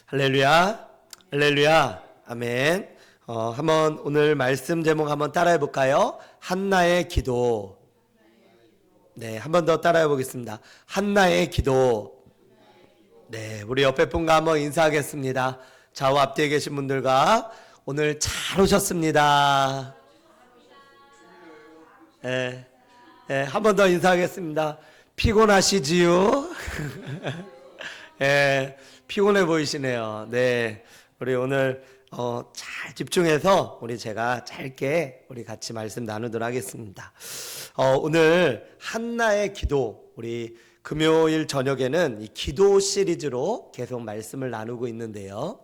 할렐루야, 할렐루야, 아멘. 한번 오늘 말씀 제목 한번 따라해 볼까요? 한나의 기도. 네, 한 번 더 따라해 보겠습니다. 한나의 기도. 네, 우리 옆에 분과 한번 인사하겠습니다. 좌우 앞뒤에 계신 분들과 오늘 잘 오셨습니다. 네, 네, 한 번 더 인사하겠습니다. 피곤하시지요? 네, 피곤해 보이시네요. 네, 우리 오늘 잘 집중해서 제가 짧게 우리 같이 말씀 나누도록 하겠습니다. 오늘 한나의 기도, 우리 금요일 저녁에는 이 기도 시리즈로 계속 말씀을 나누고 있는데요.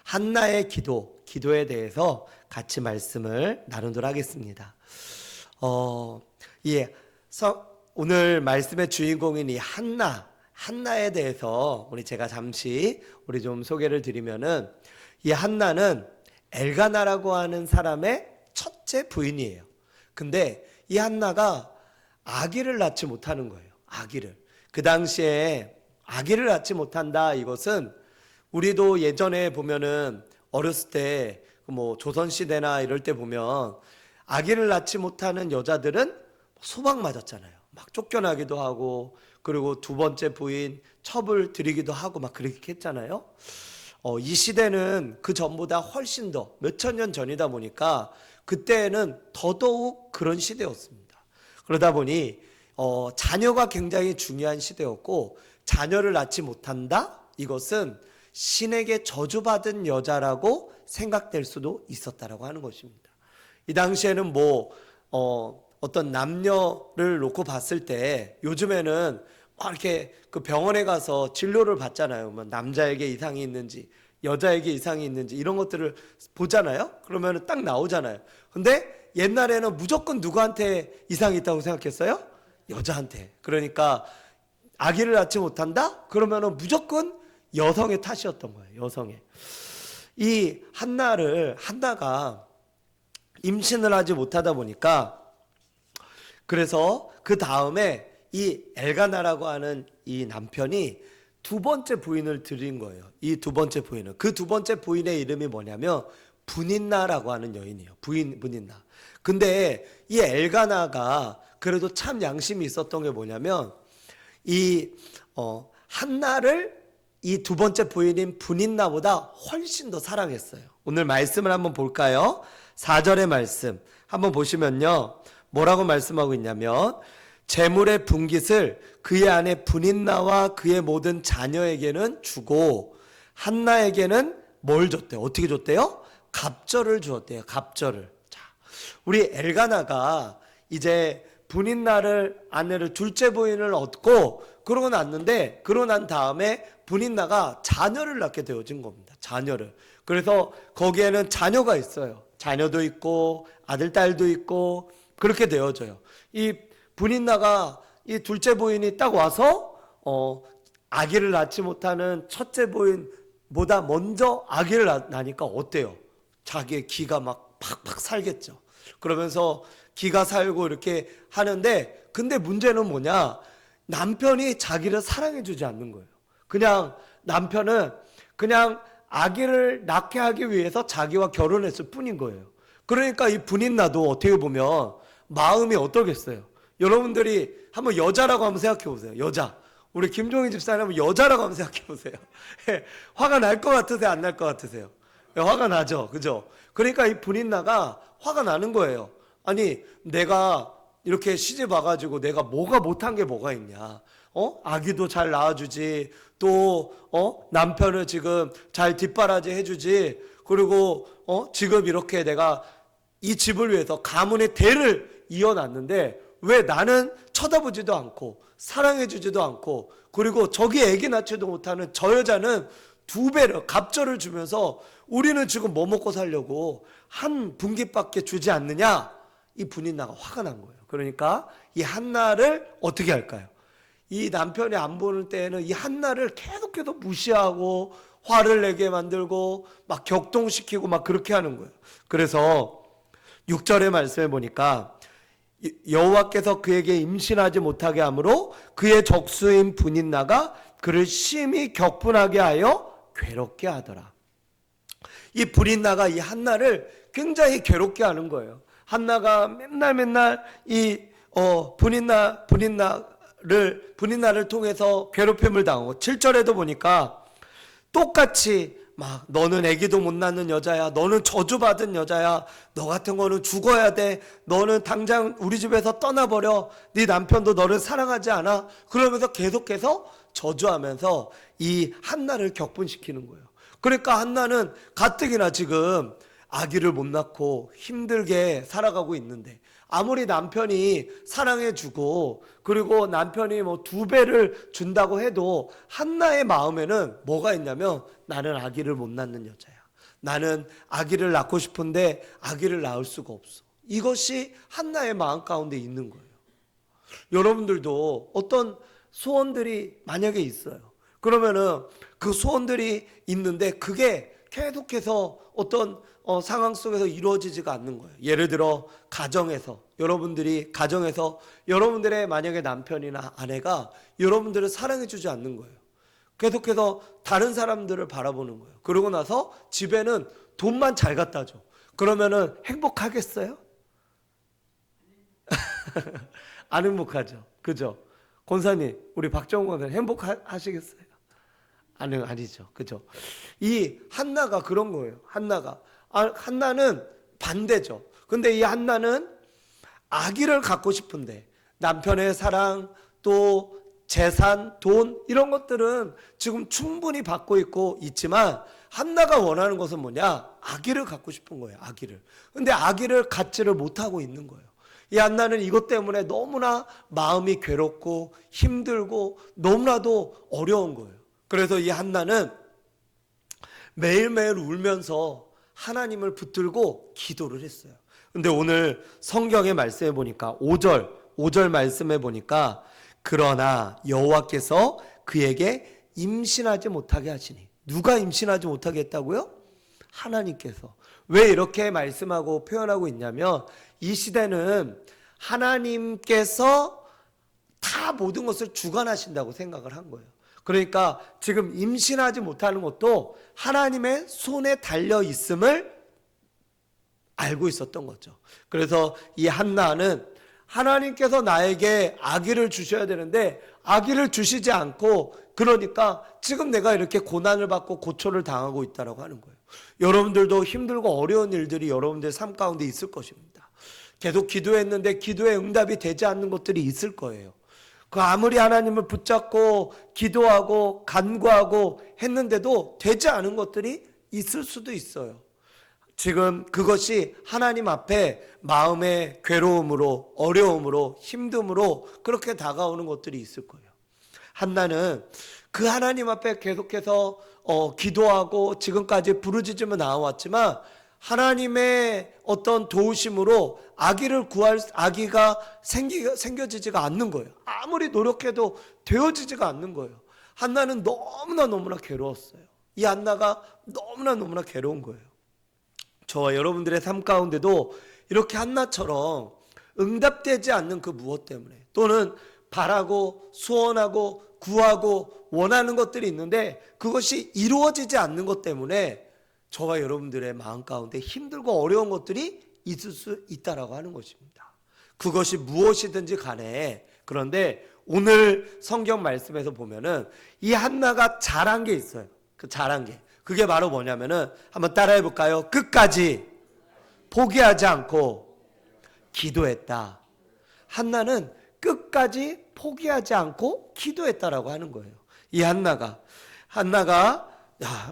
한나의 기도, 기도에 대해서 같이 말씀을 나누도록 하겠습니다. 오늘 말씀의 주인공인 이 한나에 대해서 제가 잠시 좀 소개를 드리면은, 이 한나는 엘가나라고 하는 사람의 첫째 부인이에요. 근데 이 한나가 아기를 낳지 못하는 거예요. 아기를. 그 당시에 아기를 낳지 못한다, 이것은 우리도 예전에 보면은 어렸을 때 조선시대나 이럴 때 보면 아기를 낳지 못하는 여자들은 소방 맞았잖아요. 막 쫓겨나기도 하고, 그리고 두 번째 부인 첩을 들이기도 하고 막 그렇게 했잖아요. 이 시대는 그 전보다 훨씬 더 몇천 년 전이다 보니까 그때는 더더욱 그런 시대였습니다. 그러다 보니 자녀가 굉장히 중요한 시대였고, 자녀를 낳지 못한다? 이것은 신에게 저주받은 여자라고 생각될 수도 있었다라고 하는 것입니다. 이 당시에는 어떤 남녀를 놓고 봤을 때, 요즘에는 막 이렇게 그 병원에 가서 진료를 받잖아요. 남자에게 이상이 있는지 여자에게 이상이 있는지 이런 것들을 보잖아요. 그러면 딱 나오잖아요. 근데 옛날에는 무조건 누구한테 이상이 있다고 생각했어요? 여자한테. 그러니까 아기를 낳지 못한다? 그러면 무조건 여성의 탓이었던 거예요. 여성의. 이 한나가 임신을 하지 못하다 보니까, 그래서 그 다음에 이 엘가나라고 하는 이 남편이 두 번째 부인을 들인 거예요. 이 두 번째 부인은, 그 두 번째 부인의 이름이 뭐냐면 분인나라고 하는 여인이에요. 분인나. 근데 이 엘가나가 그래도 참 양심이 있었던 게 뭐냐면, 이 한나를 이 두 번째 부인인 분인나보다 훨씬 더 사랑했어요. 오늘 말씀을 한번 볼까요? 4절의 말씀 한번 보시면요, 뭐라고 말씀하고 있냐면, 재물의 분깃을 그의 아내 분인나와 그의 모든 자녀에게는 주고 한나에게는 뭘 줬대요? 어떻게 줬대요? 갑절을 주었대요. 갑절을. 자, 우리 엘가나가 이제 분인나를, 아내를, 둘째 부인을 얻고 그러고 난 다음에 분인나가 자녀를 낳게 되어진 겁니다. 자녀를. 그래서 거기에는 자녀가 있어요. 자녀도 있고 아들, 딸도 있고 그렇게 되어져요. 이 분인나가, 이 둘째 부인이 딱 와서 아기를 낳지 못하는 첫째 부인보다 먼저 아기를 낳으니까 어때요? 자기의 기가 막 팍팍 살겠죠. 그러면서 기가 살고 이렇게 하는데, 근데 문제는 뭐냐? 남편이 자기를 사랑해 주지 않는 거예요. 남편은 그냥 아기를 낳게 하기 위해서 자기와 결혼했을 뿐인 거예요. 그러니까 이 분인나도 어떻게 보면 마음이 어떠겠어요? 여러분들이 한번 여자라고 한번 생각해 보세요. 여자. 우리 김종희 집사님 한번 여자라고 한번 생각해 보세요. 화가 날 것 같으세요? 안 날 것 같으세요? 화가 나죠. 그죠? 그러니까 이 분인나가 화가 나는 거예요. 아니, 내가 이렇게 시집 와가지고 내가 뭐가 못한 게 뭐가 있냐? 아기도 잘 낳아주지, 또 남편을 지금 잘 뒷바라지 해주지, 그리고 지금 이렇게 내가 이 집을 위해서 가문의 대를 이어놨는데 왜 나는 쳐다보지도 않고 사랑해주지도 않고, 그리고 저기 애기 낳지도 못하는 저 여자는 두 배로 갑절을 주면서 우리는 지금 뭐 먹고 살려고 한 분깃밖에 주지 않느냐? 이 분인나가 화가 난 거예요. 그러니까 이 한나를 어떻게 할까요? 이 남편이 안 보는 때에는 이 한나를 계속 무시하고 화를 내게 만들고 막 격동시키고 막 그렇게 하는 거예요. 그래서 6절의 말씀에 보니까, 여호와께서 그에게 임신하지 못하게 하므로 그의 적수인 분인나가 그를 심히 격분하게 하여 괴롭게 하더라. 이 브린나가 이 한나를 굉장히 괴롭게 하는 거예요. 한나가 맨날 이 브린나를 통해서 괴롭힘을 당하고 7절에도 보니까 똑같이 막 너는 아기도 못 낳는 여자야, 너는 저주받은 여자야, 너 같은 거는 죽어야 돼, 너는 당장 우리 집에서 떠나버려, 네 남편도 너를 사랑하지 않아, 그러면서 계속해서 저주하면서 이 한나를 격분시키는 거예요. 그러니까 한나는 가뜩이나 지금 아기를 못 낳고 힘들게 살아가고 있는데, 아무리 남편이 사랑해주고 그리고 남편이 뭐 2배를 준다고 해도 한나의 마음에는 뭐가 있냐면, 나는 아기를 못 낳는 여자야, 나는 아기를 낳고 싶은데 아기를 낳을 수가 없어. 이것이 한나의 마음 가운데 있는 거예요. 여러분들도 어떤 소원들이 만약에 있어요. 그러면은 그 소원들이 있는데 그게 계속해서 어떤 상황 속에서 이루어지지가 않는 거예요. 예를 들어 여러분들의 만약에 남편이나 아내가 여러분들을 사랑해주지 않는 거예요. 계속해서 다른 사람들을 바라보는 거예요. 그러고 나서 집에는 돈만 잘 갖다 줘. 그러면은 행복하겠어요? 안 행복하죠. 그죠? 권사님, 우리 박정훈 권사님 행복하시겠어요? 아니죠. 그죠? 이 한나가 그런 거예요. 한나는 반대죠. 근데 이 한나는 아기를 갖고 싶은데 남편의 사랑, 또 재산, 돈, 이런 것들은 지금 충분히 받고 있지만 한나가 원하는 것은 뭐냐? 아기를 갖고 싶은 거예요. 아기를. 근데 아기를 갖지를 못하고 있는 거예요. 이 한나는 이것 때문에 너무나 마음이 괴롭고 힘들고 너무나도 어려운 거예요. 그래서 이 한나는 매일매일 울면서 하나님을 붙들고 기도를 했어요. 근데 오늘 성경의 말씀에 보니까 5절 말씀에 보니까, 그러나 여호와께서 그에게 임신하지 못하게 하시니. 누가 임신하지 못하게 했다고요? 하나님께서. 왜 이렇게 말씀하고 표현하고 있냐면, 이 시대는 하나님께서 다 모든 것을 주관하신다고 생각을 한 거예요. 그러니까 지금 임신하지 못하는 것도 하나님의 손에 달려 있음을 알고 있었던 거죠. 그래서 이 한나는 하나님께서 나에게 아기를 주셔야 되는데 아기를 주시지 않고, 그러니까 지금 내가 이렇게 고난을 받고 고초를 당하고 있다라고 하는 거예요. 여러분들도 힘들고 어려운 일들이 여러분들 삶 가운데 있을 것입니다. 계속 기도했는데 기도에 응답이 되지 않는 것들이 있을 거예요. 그 아무리 하나님을 붙잡고 기도하고 간구하고 했는데도 되지 않은 것들이 있을 수도 있어요. 지금 그것이 하나님 앞에 마음의 괴로움으로, 어려움으로, 힘듦으로 그렇게 다가오는 것들이 있을 거예요. 한나는 그 하나님 앞에 계속해서 기도하고 지금까지 부르짖으며 나와왔지만 하나님의 어떤 도우심으로 아기가 생겨지지가 않는 거예요. 아무리 노력해도 되어지지가 않는 거예요. 한나는 너무나 괴로웠어요. 이 한나가 너무나 괴로운 거예요. 저와 여러분들의 삶 가운데도 이렇게 한나처럼 응답되지 않는 그 무엇 때문에, 또는 바라고 소원하고 구하고 원하는 것들이 있는데 그것이 이루어지지 않는 것 때문에 저와 여러분들의 마음 가운데 힘들고 어려운 것들이 있을 수 있다라고 하는 것입니다. 그것이 무엇이든지 간에. 그런데 오늘 성경 말씀에서 보면은 이 한나가 잘한 게 있어요. 그 잘한 게, 그게 바로 뭐냐면은 한번 따라해 볼까요? 끝까지 포기하지 않고 기도했다. 한나는 끝까지 포기하지 않고 기도했다라고 하는 거예요. 이 한나가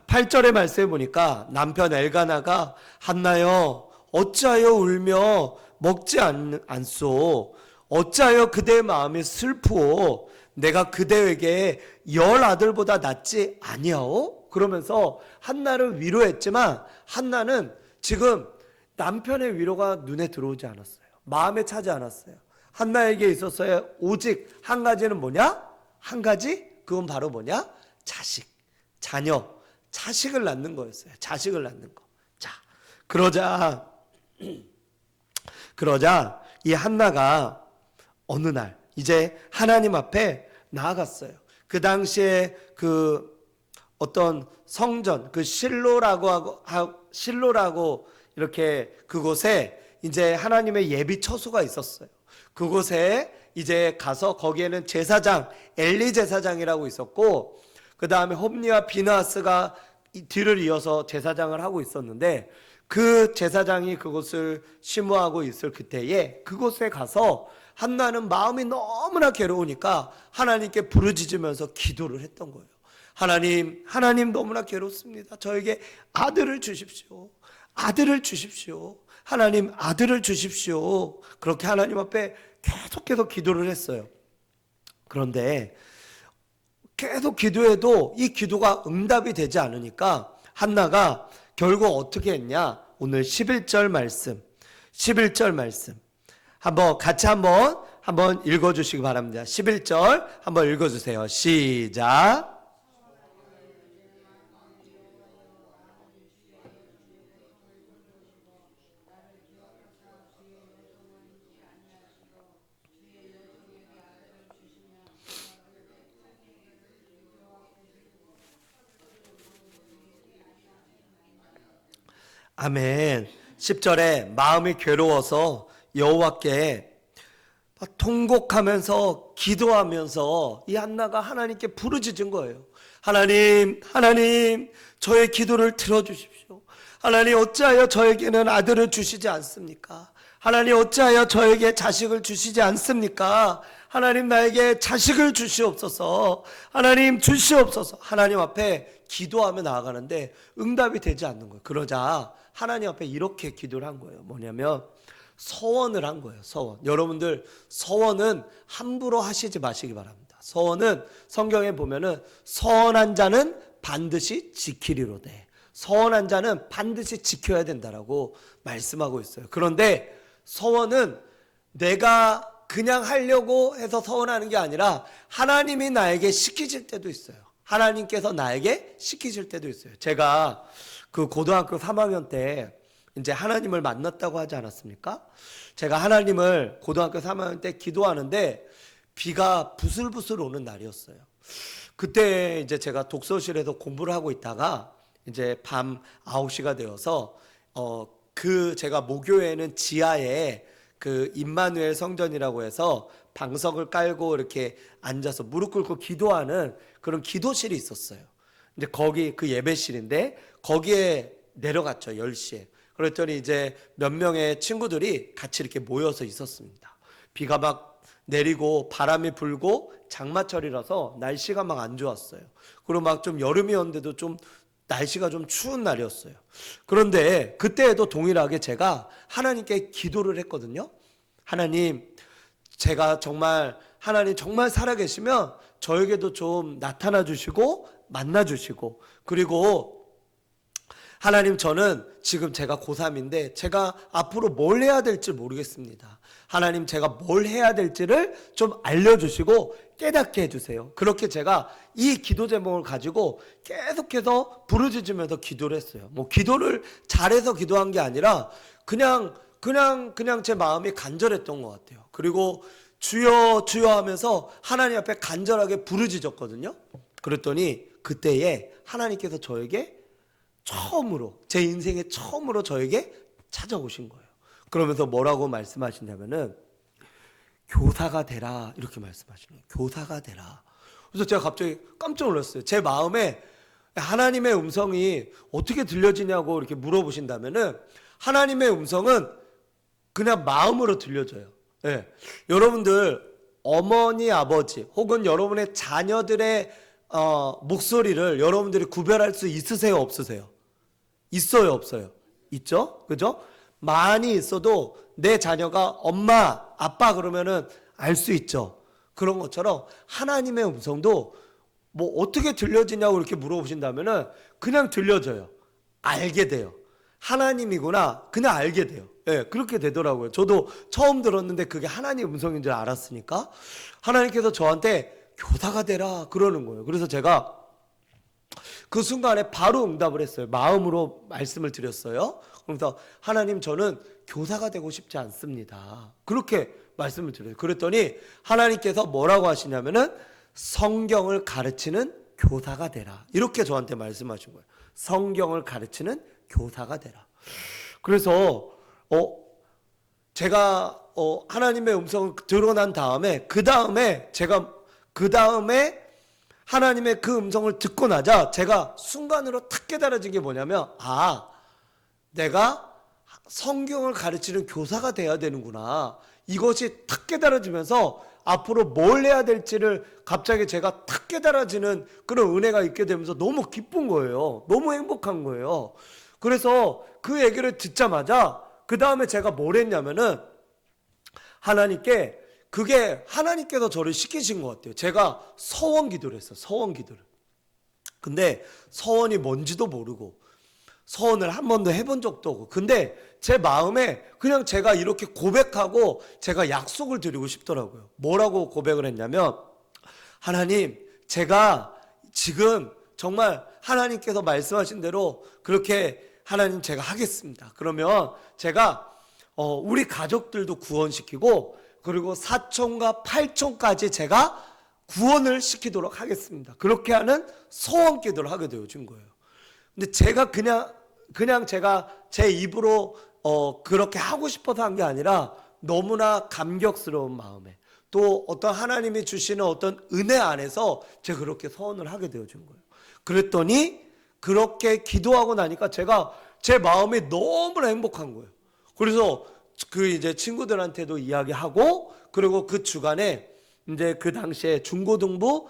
8절의 말씀에 보니까 남편 엘가나가, 한나여 어찌하여 울며 먹지 않소? 어찌하여 그대의 마음이 슬프오? 내가 그대에게 10 아들보다 낫지 아니하오? 그러면서 한나를 위로했지만 한나는 지금 남편의 위로가 눈에 들어오지 않았어요. 마음에 차지 않았어요. 한나에게 있었어요. 오직 한 가지는 뭐냐? 한 가지? 그건 바로 뭐냐? 자식을 낳는 거였어요. 자식을 낳는 거. 자, 그러자 이 한나가 어느 날 이제 하나님 앞에 나아갔어요. 그 당시에 어떤 성전, 그 실로라고 이렇게 그곳에 이제 하나님의 예비 처소가 있었어요. 그곳에 이제 가서 거기에는 제사장, 엘리 제사장이라고 있었고, 그 다음에 홈리와 비나스가 뒤를 이어서 제사장을 하고 있었는데, 그 제사장이 그곳을 심호하고 있을 그때에 그곳에 가서 한나는 마음이 너무나 괴로우니까 하나님께 부르짖으면서 기도를 했던 거예요. 하나님 너무나 괴롭습니다. 저에게 아들을 주십시오. 아들을 주십시오. 하나님 아들을 주십시오. 그렇게 하나님 앞에 계속해서 기도를 했어요. 그런데 계속 기도해도 이 기도가 응답이 되지 않으니까 한나가 결국 어떻게 했냐? 오늘 11절 말씀 같이 한번 읽어주시기 바랍니다. 11절 한번 읽어주세요. 시작. 아멘. 10절에 마음이 괴로워서 여호와께 통곡하면서 기도하면서 이 한나가 하나님께 부르짖은 거예요. 하나님 저의 기도를 들어주십시오. 하나님 어찌하여 저에게는 아들을 주시지 않습니까? 하나님 어찌하여 저에게 자식을 주시지 않습니까? 하나님 나에게 자식을 주시옵소서. 하나님 주시옵소서. 하나님 앞에 기도하며 나아가는데 응답이 되지 않는 거예요. 그러자 하나님 앞에 이렇게 기도를 한 거예요. 뭐냐면 서원을 한 거예요. 서원. 여러분들 서원은 함부로 하시지 마시기 바랍니다. 서원은 성경에 보면은 서원한 자는 반드시 지키리로되, 서원한 자는 반드시 지켜야 된다라고 말씀하고 있어요. 그런데 서원은 내가 그냥 하려고 해서 서원하는 게 아니라 하나님이 나에게 시키실 때도 있어요. 하나님께서 나에게 시키실 때도 있어요. 제가 그 고등학교 3학년 때 이제 하나님을 만났다고 하지 않았습니까? 제가 하나님을 고등학교 3학년 때 기도하는데 비가 부슬부슬 오는 날이었어요. 그때 이제 제가 독서실에서 공부를 하고 있다가 이제 밤 9시가 되어서 제가 모교에는 지하에 그 임마누엘 성전이라고 해서 방석을 깔고 이렇게 앉아서 무릎 꿇고 기도하는 그런 기도실이 있었어요. 이제 거기 그 예배실인데 거기에 내려갔죠. 10시에. 그랬더니 이제 몇 명의 친구들이 같이 이렇게 모여서 있었습니다. 비가 막 내리고 바람이 불고 장마철이라서 날씨가 막 안 좋았어요. 그리고 막 좀 여름이었는데도 좀 날씨가 좀 추운 날이었어요. 그런데 그때에도 동일하게 제가 하나님께 기도를 했거든요. 하나님, 제가 정말 하나님 정말 살아계시면 저에게도 좀 나타나 주시고 만나 주시고, 그리고 하나님 저는 지금 제가 고3인데 제가 앞으로 뭘 해야 될지 모르겠습니다. 하나님 제가 뭘 해야 될지를 좀 알려주시고 깨닫게 해주세요. 그렇게 제가 이 기도 제목을 가지고 계속해서 부르짖으면서 기도를 했어요. 뭐 기도를 잘해서 기도한 게 아니라 그냥 제 마음이 간절했던 것 같아요. 그리고 주여 주여 하면서 하나님 앞에 간절하게 부르짖었거든요. 그랬더니 그때에 하나님께서 저에게 처음으로, 제 인생에 처음으로 저에게 찾아오신 거예요. 그러면서 뭐라고 말씀하시냐면은 교사가 되라, 이렇게 말씀하시는 거예요. 교사가 되라. 그래서 제가 갑자기 깜짝 놀랐어요. 제 마음에 하나님의 음성이 어떻게 들려지냐고 이렇게 물어보신다면은 하나님의 음성은 그냥 마음으로 들려져요. 네. 여러분들 어머니 아버지 혹은 여러분의 자녀들의 목소리를 여러분들이 구별할 수 있으세요, 없으세요? 있어요, 없어요? 있죠? 그죠? 많이 있어도 내 자녀가 엄마, 아빠 그러면은 알 수 있죠. 그런 것처럼 하나님의 음성도 뭐 어떻게 들려지냐고 이렇게 물어보신다면은 그냥 들려져요. 알게 돼요. 하나님이구나. 그냥 알게 돼요. 예, 그렇게 되더라고요. 저도 처음 들었는데 그게 하나님 음성인 줄 알았으니까 하나님께서 저한테 교사가 되라 그러는 거예요. 그래서 제가 그 순간에 바로 응답을 했어요. 마음으로 말씀을 드렸어요. 그러면서 하나님 저는 교사가 되고 싶지 않습니다. 그렇게 말씀을 드려요. 그랬더니 하나님께서 뭐라고 하시냐면은 성경을 가르치는 교사가 되라. 이렇게 저한테 말씀하신 거예요. 성경을 가르치는 교사가 되라. 그래서 제가 하나님의 음성을 들어 난 다음에 그 다음에 하나님의 그 음성을 듣고 나자 제가 순간으로 탁 깨달아진 게 뭐냐면, 내가 성경을 가르치는 교사가 돼야 되는구나. 이것이 탁 깨달아지면서 앞으로 뭘 해야 될지를 갑자기 제가 탁 깨달아지는 그런 은혜가 있게 되면서 너무 기쁜 거예요. 너무 행복한 거예요. 그래서 그 얘기를 듣자마자 그 다음에 제가 뭘 했냐면은 그게 하나님께서 저를 시키신 것 같아요. 제가 서원 기도를 했어요. 서원 기도를. 근데 서원이 뭔지도 모르고 서원을 한 번도 해본 적도 없고, 근데 제 마음에 그냥 제가 이렇게 고백하고 제가 약속을 드리고 싶더라고요. 뭐라고 고백을 했냐면, 하나님, 제가 지금 정말 하나님께서 말씀하신 대로 그렇게 하나님 제가 하겠습니다. 그러면 제가 우리 가족들도 구원시키고 그리고 사촌과 팔촌까지 제가 구원을 시키도록 하겠습니다. 그렇게 하는 소원 기도를 하게 되어진 거예요. 근데 제가 그냥 제가 제 입으로 그렇게 하고 싶어서 한 게 아니라 너무나 감격스러운 마음에, 또 어떤 하나님이 주시는 어떤 은혜 안에서 제가 그렇게 소원을 하게 되어진 거예요. 그랬더니 그렇게 기도하고 나니까 제가 제 마음이 너무나 행복한 거예요. 그래서 그 이제 친구들한테도 이야기하고, 그리고 그 주간에 이제 그 당시에 중고등부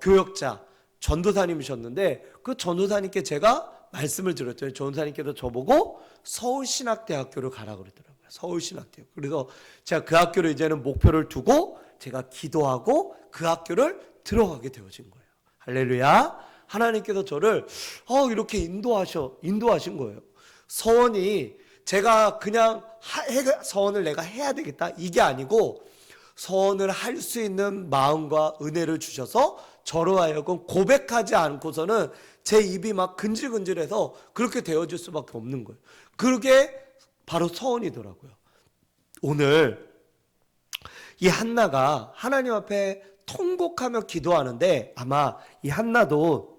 교역자 전도사님이셨는데, 그 전도사님께 제가 말씀을 드렸더니 전도사님께서 저보고 서울신학대학교를 가라 그러더라고요. 서울신학대학교. 그래서 제가 그 학교를 이제는 목표를 두고 제가 기도하고 그 학교를 들어가게 되어진 거예요. 할렐루야. 하나님께서 저를 이렇게 인도하신 거예요. 서원이 제가 그냥 서원을 내가 해야 되겠다 이게 아니고, 서원을 할 수 있는 마음과 은혜를 주셔서 저로 하여금 고백하지 않고서는 제 입이 막 근질근질해서 그렇게 되어질 수밖에 없는 거예요. 그게 바로 서원이더라고요. 오늘 이 한나가 하나님 앞에 통곡하며 기도하는데, 아마 이 한나도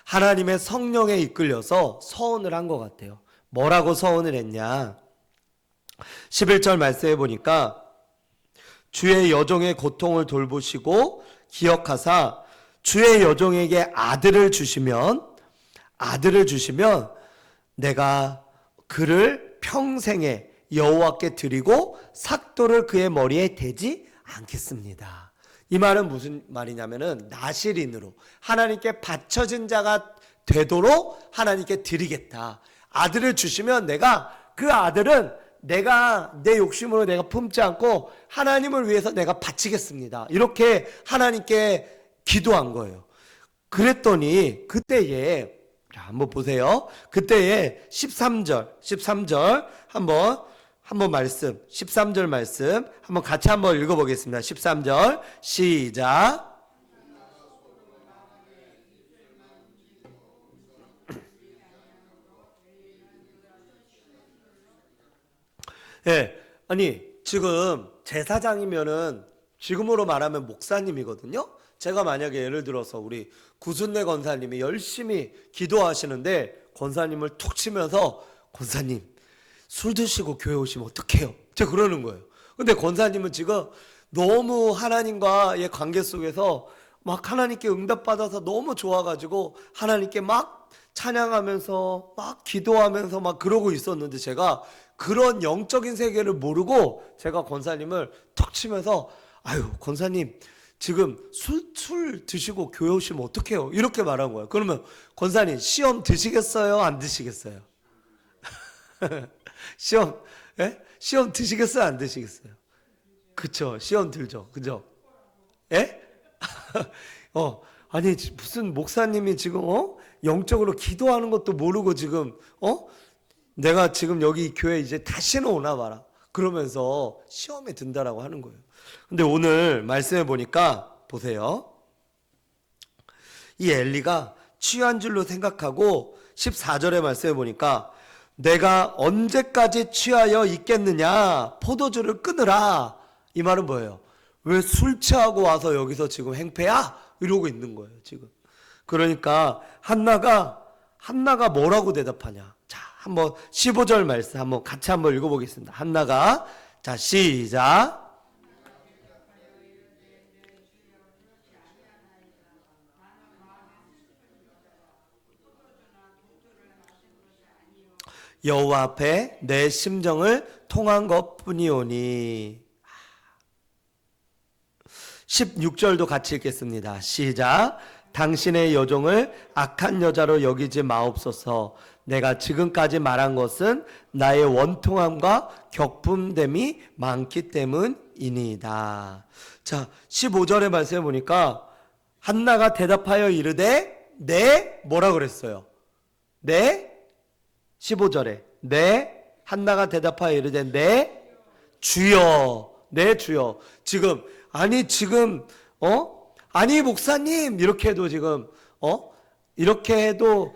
하나님의 성령에 이끌려서 서원을 한 것 같아요. 뭐라고 서원을 했냐? 11절 말씀해 보니까, 주의 여종의 고통을 돌보시고 기억하사 주의 여종에게 아들을 주시면 내가 그를 평생에 여호와께 드리고 삭도를 그의 머리에 대지 않겠습니다. 이 말은 무슨 말이냐면은, 나실인으로 하나님께 바쳐진 자가 되도록 하나님께 드리겠다. 아들을 주시면 내가 그 아들은 내가 내 욕심으로 내가 품지 않고 하나님을 위해서 내가 바치겠습니다. 이렇게 하나님께 기도한 거예요. 그랬더니 그때에, 한번 보세요. 그때에 13절 한번 말씀, 13절 말씀 한번 같이 한번 읽어보겠습니다. 13절 시작. 아니 지금 제사장이면은 지금으로 말하면 목사님이거든요. 제가 만약에 예를 들어서 우리 구순례 권사님이 열심히 기도하시는데 권사님을 툭 치면서, 권사님 술 드시고 교회 오시면 어떡해요? 제가 그러는 거예요. 근데 권사님은 지금 너무 하나님과의 관계 속에서 막 하나님께 응답받아서 너무 좋아가지고 하나님께 막 찬양하면서 막 기도하면서 막 그러고 있었는데, 제가 그런 영적인 세계를 모르고 제가 권사님을 턱 치면서, 아유 권사님 지금 술 드시고 교회 오시면 어떡해요? 이렇게 말한 거예요. 그러면 권사님 시험 드시겠어요? 안 드시겠어요? 시험 드시겠어요? 안 드시겠어요? 그쵸, 시험 들죠. 그죠? 아니 무슨 목사님이 지금 영적으로 기도하는 것도 모르고 지금 내가 지금 여기 교회 이제 다시는 오나 봐라 그러면서 시험에 든다라고 하는 거예요. 근데 오늘 말씀해 보니까 보세요. 이 엘리가 취한 줄로 생각하고 14절의 말씀해 보니까, 내가 언제까지 취하여 있겠느냐, 포도주를 끊으라. 이 말은 뭐예요? 왜 술 취하고 와서 여기서 지금 행패야? 이러고 있는 거예요, 지금. 그러니까 한나가 뭐라고 대답하냐. 자, 한번 15절 말씀 한번 같이 한번 읽어보겠습니다. 한나가, 자, 시작. 여호와 앞에 내 심정을 통한 것뿐이오니. 16절도 같이 읽겠습니다. 시작. 당신의 여종을 악한 여자로 여기지 마옵소서. 내가 지금까지 말한 것은 나의 원통함과 격분됨이 많기 때문이니이다. 자, 15절의 말씀에 보니까 한나가 대답하여 이르되 네, 뭐라 그랬어요? 네, 15절에 네, 한나가 대답하여 이르되 네, 주여, 네, 주여. 지금 아니 목사님 이렇게 해도 지금 이렇게 해도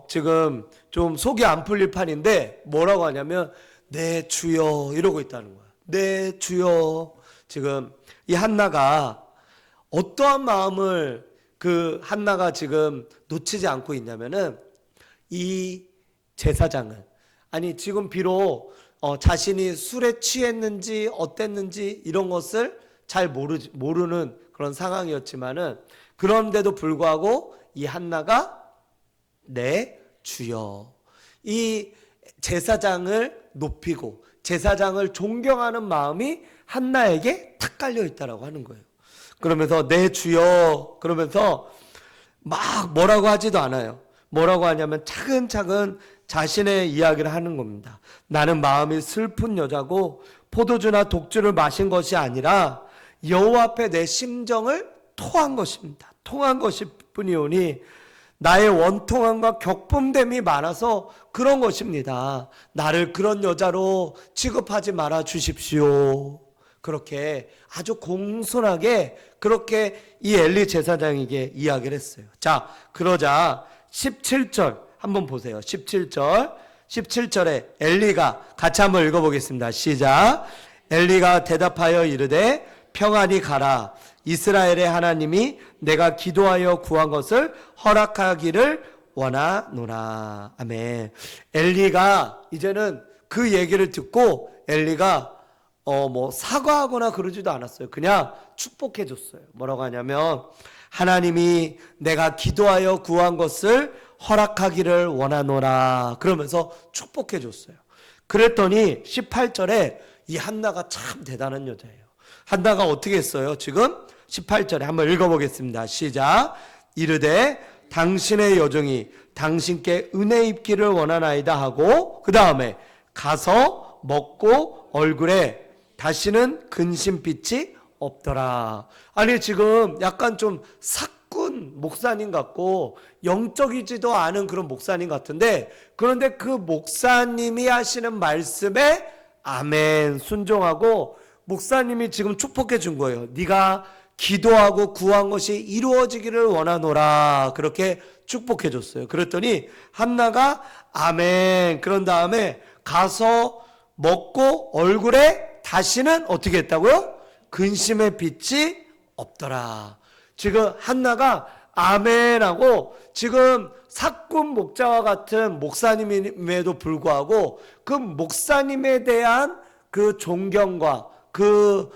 지금 좀 속이 안 풀릴 판인데 뭐라고 하냐면 네 주여 이러고 있다는 거야. 네 주여. 지금 이 한나가 어떠한 마음을 그 한나가 지금 놓치지 않고 있냐면은 이 제사장은 지금 비록 자신이 술에 취했는지 어땠는지 이런 것을 잘 모르는 그런 상황이었지만은 그런데도 불구하고 이 한나가 네 주여, 이 제사장을 높이고 제사장을 존경하는 마음이 한나에게 탁 깔려 있다라고 하는 거예요. 그러면서 네 주여 그러면서 막 뭐라고 하지도 않아요. 뭐라고 하냐면 차근차근 자신의 이야기를 하는 겁니다. 나는 마음이 슬픈 여자고 포도주나 독주를 마신 것이 아니라 여호와 앞에 내 심정을 토한 것입니다. 통한 것일 뿐이오니 나의 원통함과 격분됨이 많아서 그런 것입니다. 나를 그런 여자로 취급하지 말아 주십시오. 그렇게 아주 공손하게 그렇게 이 엘리 제사장에게 이야기를 했어요. 자, 그러자 17절 한번 보세요. 17절에 엘리가 같이 한번 읽어보겠습니다. 시작. 엘리가 대답하여 이르되 평안히 가라. 이스라엘의 하나님이 내가 기도하여 구한 것을 허락하기를 원하노라. 아멘. 엘리가 이제는 그 얘기를 듣고 엘리가 사과하거나 그러지도 않았어요. 그냥 축복해 줬어요. 뭐라고 하냐면 하나님이 내가 기도하여 구한 것을 허락하기를 원하노라. 그러면서 축복해 줬어요. 그랬더니 18절에 이 한나가 참 대단한 여자예요. 한나가 어떻게 했어요? 지금 18절에 한번 읽어보겠습니다. 시작. 이르되 당신의 여종이 당신께 은혜 입기를 원하나이다 하고 그 다음에 가서 먹고 얼굴에 다시는 근심빛이 없더라. 지금 약간 좀 사꾼 목사님 같고 영적이지도 않은 그런 목사님 같은데 그런데 그 목사님이 하시는 말씀에 아멘 순종하고 목사님이 지금 축복해 준 거예요. 네가 기도하고 구한 것이 이루어지기를 원하노라. 그렇게 축복해 줬어요. 그랬더니 한나가 아멘 그런 다음에 가서 먹고 얼굴에 다시는 어떻게 했다고요? 근심의 빛이 없더라. 지금 한나가 아멘하고 지금 사꾼 목자와 같은 목사님임에도 불구하고 그 목사님에 대한 그 존경과 그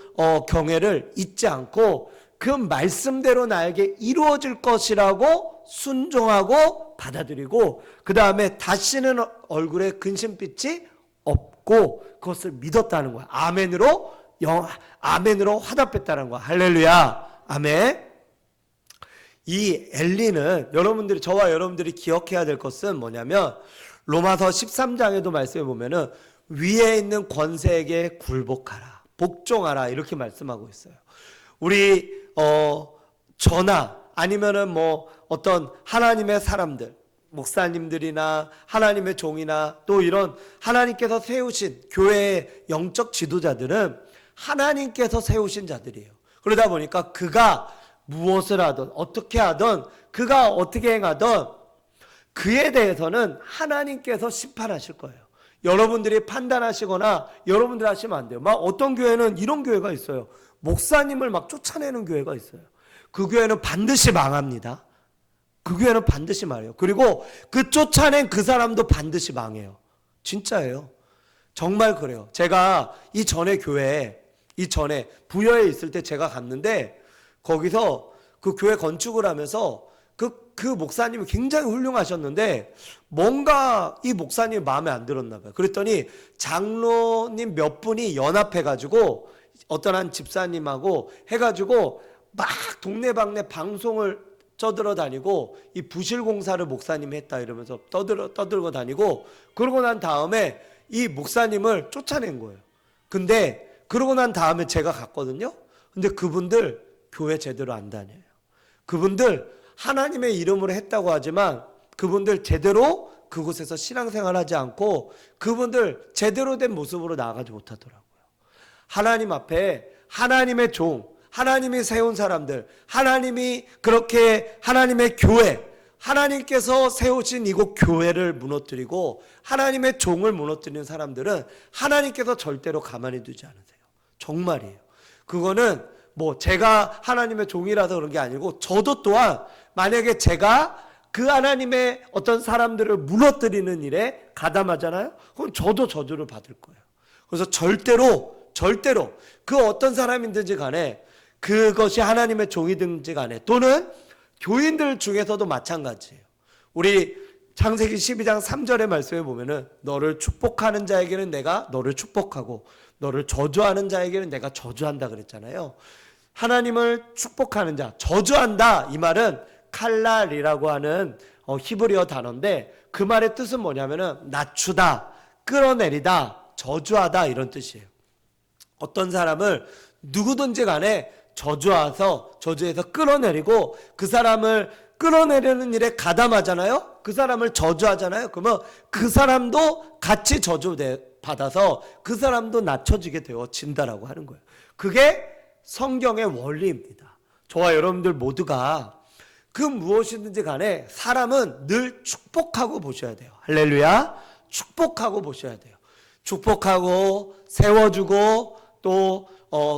경외를 잊지 않고 그 말씀대로 나에게 이루어질 것이라고 순종하고 받아들이고 그 다음에 다시는 얼굴에 근심빛이 없고 그것을 믿었다는 거야. 아멘으로 화답했다는 거야. 할렐루야. 아멘. 이 엘리는 저와 여러분들이 기억해야 될 것은 뭐냐면 로마서 13장에도 말씀해 보면은 위에 있는 권세에게 굴복하라. 복종하라 이렇게 말씀하고 있어요. 우리 저나 아니면은 어떤 하나님의 사람들 목사님들이나 하나님의 종이나 또 이런 하나님께서 세우신 교회의 영적 지도자들은 하나님께서 세우신 자들이에요. 그러다 보니까 그가 무엇을 하든 어떻게 하든 그가 어떻게 행하든 그에 대해서는 하나님께서 심판하실 거예요. 여러분들이 판단하시거나 여러분들 하시면 안 돼요. 막 어떤 교회는 이런 교회가 있어요. 목사님을 막 쫓아내는 교회가 있어요. 그 교회는 반드시 망합니다. 그 교회는 반드시 망해요. 그리고 그 쫓아낸 그 사람도 반드시 망해요. 진짜예요. 정말 그래요. 제가 이전에 교회에, 이전에 부여에 있을 때 제가 갔는데 거기서 그 교회 건축을 하면서 그 목사님이 굉장히 훌륭하셨는데 뭔가 이 목사님이 마음에 안 들었나 봐요. 그랬더니 장로님 몇 분이 연합해가지고 어떤 한 집사님하고 해가지고 막 동네방네 방송을 떠들어 다니고 이 부실공사를 목사님이 했다 이러면서 떠들고 다니고 그러고 난 다음에 이 목사님을 쫓아낸 거예요. 근데 그러고 난 다음에 제가 갔거든요. 근데 그분들 교회 제대로 안 다녀요. 그분들 하나님의 이름으로 했다고 하지만 그분들 제대로 그곳에서 신앙생활 하지 않고 그분들 제대로 된 모습으로 나아가지 못하더라고요. 하나님 앞에 하나님의 종, 하나님이 세운 사람들, 하나님이 그렇게 하나님의 교회, 하나님께서 세우신 이곳 교회를 무너뜨리고 하나님의 종을 무너뜨리는 사람들은 하나님께서 절대로 가만히 두지 않으세요. 정말이에요. 그거는 뭐 제가 하나님의 종이라서 그런 게 아니고 저도 또한 만약에 제가 그 하나님의 어떤 사람들을 무너뜨리는 일에 가담하잖아요. 그럼 저도 저주를 받을 거예요. 그래서 절대로 그 어떤 사람이든지 간에 그것이 하나님의 종이든지 간에 또는 교인들 중에서도 마찬가지예요. 우리 창세기 12장 3절의 말씀에 보면은 너를 축복하는 자에게는 내가 너를 축복하고 너를 저주하는 자에게는 내가 저주한다 그랬잖아요. 하나님을 축복하는 자, 저주한다 이 말은 칼날이라고 하는 히브리어 단어인데 그 말의 뜻은 뭐냐면은 낮추다, 끌어내리다, 저주하다 이런 뜻이에요. 어떤 사람을 누구든지 간에 저주해서 끌어내리고 그 사람을 끌어내려는 일에 가담하잖아요. 그 사람을 저주하잖아요. 그러면 그 사람도 같이 저주받아서 그 사람도 낮춰지게 되어진다라고 하는 거예요. 그게 성경의 원리입니다. 저와 여러분들 모두가 그 무엇이든지 간에 사람은 늘 축복하고 보셔야 돼요. 할렐루야. 축복하고 보셔야 돼요. 축복하고 세워주고 또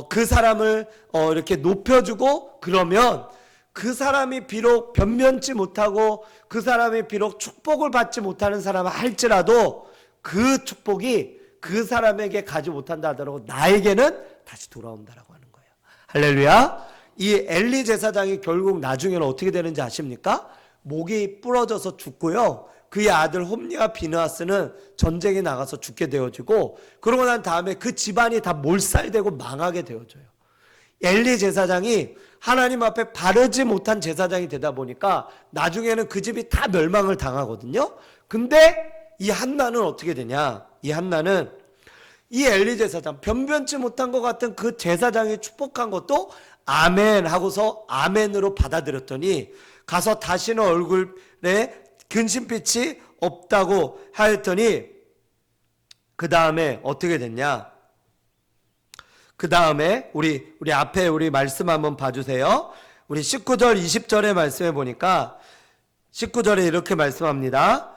그 사람을 이렇게 높여주고 그러면 그 사람이 비록 변변치 못하고 그 사람이 비록 축복을 받지 못하는 사람을 할지라도 그 축복이 그 사람에게 가지 못한다 하더라도 나에게는 다시 돌아온다라고 하는 거예요. 할렐루야. 이 엘리 제사장이 결국 나중에는 어떻게 되는지 아십니까? 목이 부러져서 죽고요. 그의 아들 홈리와 비느하스는 전쟁에 나가서 죽게 되어지고 그러고 난 다음에 그 집안이 다 몰살되고 망하게 되어져요. 엘리 제사장이 하나님 앞에 바르지 못한 제사장이 되다 보니까 나중에는 그 집이 다 멸망을 당하거든요. 근데 이 한나는 어떻게 되냐? 이 한나는 이 엘리 제사장, 변변치 못한 것 같은 그 제사장이 축복한 것도 아멘 하고서 아멘으로 받아들였더니 가서 다시는 얼굴에 근심빛이 없다고 하였더니 그 다음에 어떻게 됐냐? 그 다음에 우리 앞에 우리 말씀 한번 봐주세요. 우리 19절 20절의 말씀에 보니까 19절에 이렇게 말씀합니다.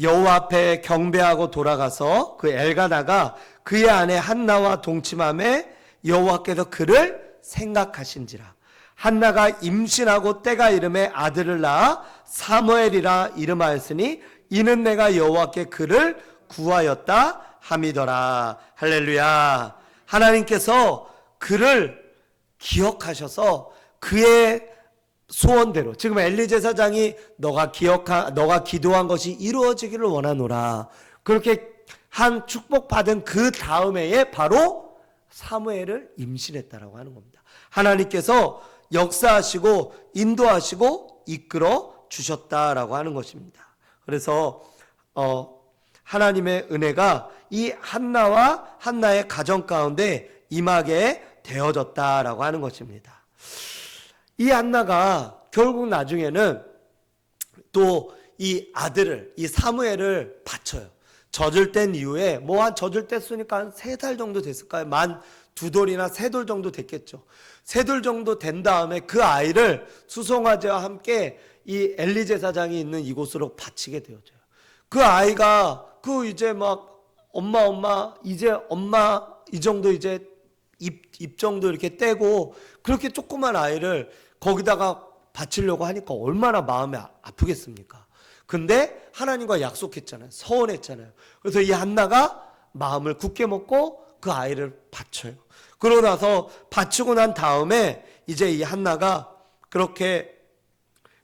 여호와 앞에 경배하고 돌아가서 그 엘가나가 그의 아내 한나와 동침함에 여호와께서 그를 생각하신지라. 한나가 임신하고 때가 이름에 아들을 낳아 사무엘이라 이름하였으니 이는 내가 여호와께 그를 구하였다 함이더라. 할렐루야. 하나님께서 그를 기억하셔서 그의 소원대로 지금 엘리 제사장이 너가 기도한 것이 이루어지기를 원하노라. 그렇게 한 축복받은 그 다음 해에 바로 사무엘을 임신했다라고 하는 겁니다. 하나님께서 역사하시고 인도하시고 이끌어 주셨다라고 하는 것입니다. 그래서 하나님의 은혜가 이 한나와 한나의 가정 가운데 임하게 되어졌다라고 하는 것입니다. 이 한나가 결국 나중에는 또 이 아들을 이 사무엘을 바쳐요. 젖을 땐 이후에 뭐 한 젖을 뗐으니까 한 3달 정도 됐을까요? 만 2돌이나 3돌 정도 됐겠죠. 3돌 정도 된 다음에 그 아이를 수송아지와 함께 이 엘리 제사장이 있는 이곳으로 바치게 되어져요. 그 아이가 이제 막 엄마 이제 엄마 이 정도 이제 입 정도 이렇게 떼고 그렇게 조그만 아이를 거기다가 바치려고 하니까 얼마나 마음이 아프겠습니까? 근데 하나님과 약속했잖아요. 서원했잖아요. 그래서 이 한나가 마음을 굳게 먹고 그 아이를 바쳐요. 그러고 나서 바치고 난 다음에 이제 이 한나가 그렇게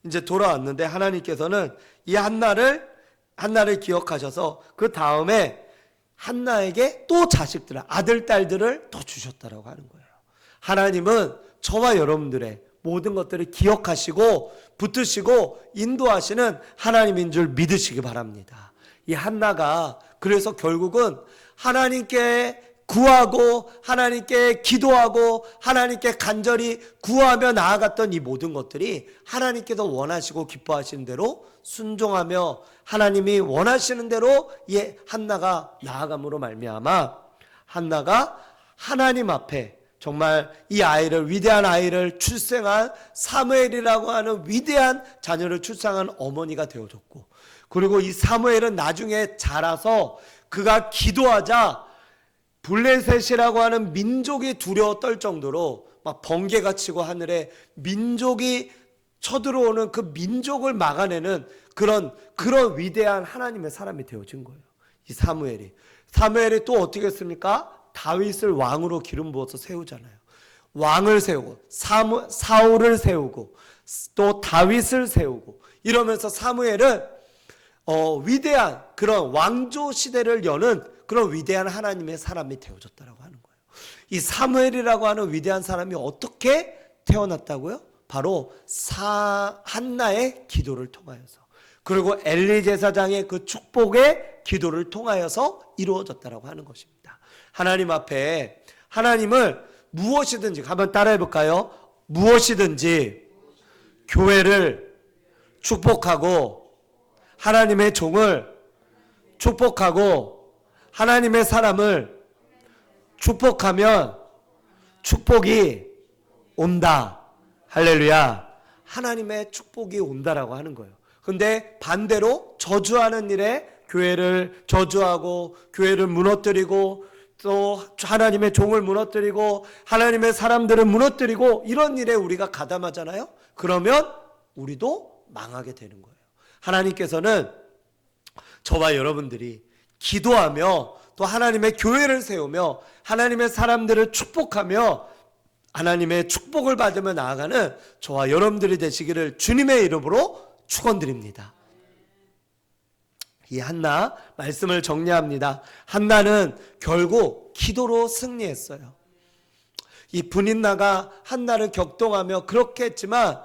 이제 돌아왔는데 하나님께서는 이 한나를 기억하셔서 그 다음에 한나에게 또 자식들을, 아들, 딸들을 더 주셨다라고 하는 거예요. 하나님은 저와 여러분들의 모든 것들을 기억하시고 붙드시고 인도하시는 하나님인 줄 믿으시기 바랍니다. 이 한나가 그래서 결국은 하나님께 구하고 하나님께 기도하고 하나님께 간절히 구하며 나아갔던 이 모든 것들이 하나님께서 원하시고 기뻐하시는 대로 순종하며 하나님이 원하시는 대로 이 한나가 나아감으로 말미암아 한나가 하나님 앞에 정말 이 아이를, 위대한 아이를 출생한 사무엘이라고 하는 위대한 자녀를 출생한 어머니가 되어줬고, 그리고 이 사무엘은 나중에 자라서 그가 기도하자 블레셋이라고 하는 민족이 두려워 떨 정도로 막 번개가 치고 하늘에 민족이 쳐들어오는 그 민족을 막아내는 그런 위대한 하나님의 사람이 되어진 거예요. 이 사무엘이 또 어떻게 했습니까? 다윗을 왕으로 기름 부어서 세우잖아요. 왕을 세우고 사울을 세우고 또 다윗을 세우고 이러면서 사무엘은 위대한 그런 왕조 시대를 여는 그런 위대한 하나님의 사람이 되어졌다라고 하는 거예요. 이 사무엘이라고 하는 위대한 사람이 어떻게 태어났다고요? 바로 한나의 기도를 통하여서, 그리고 엘리 제사장의 그 축복의 기도를 통하여서 이루어졌다라고 하는 것입니다. 하나님 앞에 하나님을 무엇이든지 한번 따라해 볼까요? 무엇이든지 교회를 축복하고 하나님의 종을 축복하고 하나님의 사람을 축복하면 축복이 온다. 할렐루야. 하나님의 축복이 온다라고 하는 거예요. 근데 반대로 저주하는 일에 교회를 저주하고 교회를 무너뜨리고 또 하나님의 종을 무너뜨리고 하나님의 사람들을 무너뜨리고 이런 일에 우리가 가담하잖아요. 그러면 우리도 망하게 되는 거예요. 하나님께서는 저와 여러분들이 기도하며 또 하나님의 교회를 세우며 하나님의 사람들을 축복하며 하나님의 축복을 받으며 나아가는 저와 여러분들이 되시기를 주님의 이름으로 축원드립니다. 이 한나 말씀을 정리합니다. 한나는 결국 기도로 승리했어요. 이 분인나가 한나를 격동하며 그렇게 했지만,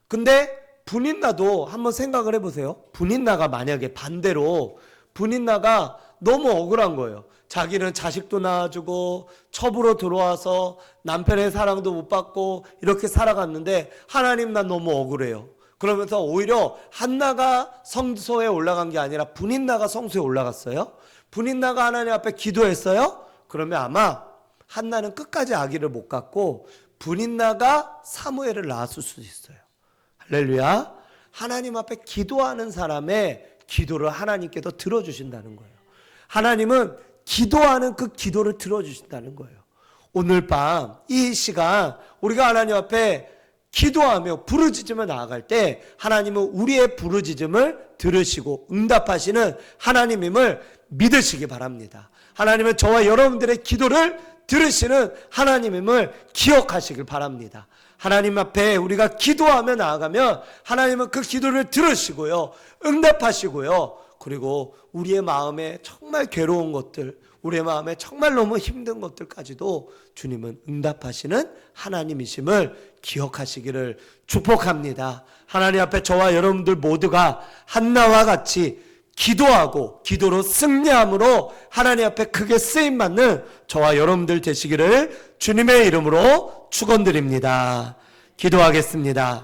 근데 분인나도 한번 생각을 해보세요. 분인나가 만약에 반대로 분인나가 너무 억울한 거예요. 자기는 자식도 낳아주고 첩으로 들어와서 남편의 사랑도 못 받고 이렇게 살아갔는데 하나님 난 너무 억울해요. 그러면서 오히려 한나가 성소에 올라간 게 아니라 분인나가 성소에 올라갔어요. 분인나가 하나님 앞에 기도했어요. 그러면 아마 한나는 끝까지 아기를 못 갖고 분인나가 사무엘을 낳았을 수도 있어요. 할렐루야. 하나님 앞에 기도하는 사람의 기도를 하나님께서 들어주신다는 거예요. 하나님은 기도하는 그 기도를 들어주신다는 거예요. 오늘 밤 이 시간 우리가 하나님 앞에 기도하며 부르짖으며 나아갈 때 하나님은 우리의 부르짖음을 들으시고 응답하시는 하나님임을 믿으시기 바랍니다. 하나님은 저와 여러분들의 기도를 들으시는 하나님임을 기억하시길 바랍니다. 하나님 앞에 우리가 기도하며 나아가면 하나님은 그 기도를 들으시고요, 응답하시고요, 그리고 우리의 마음에 정말 괴로운 것들, 우리의 마음에 정말 너무 힘든 것들까지도 주님은 응답하시는 하나님이심을 기억하시기를 축복합니다. 하나님 앞에 저와 여러분들 모두가 한나와 같이 기도하고 기도로 승리함으로 하나님 앞에 크게 쓰임받는 저와 여러분들 되시기를 주님의 이름으로 축원드립니다. 기도하겠습니다.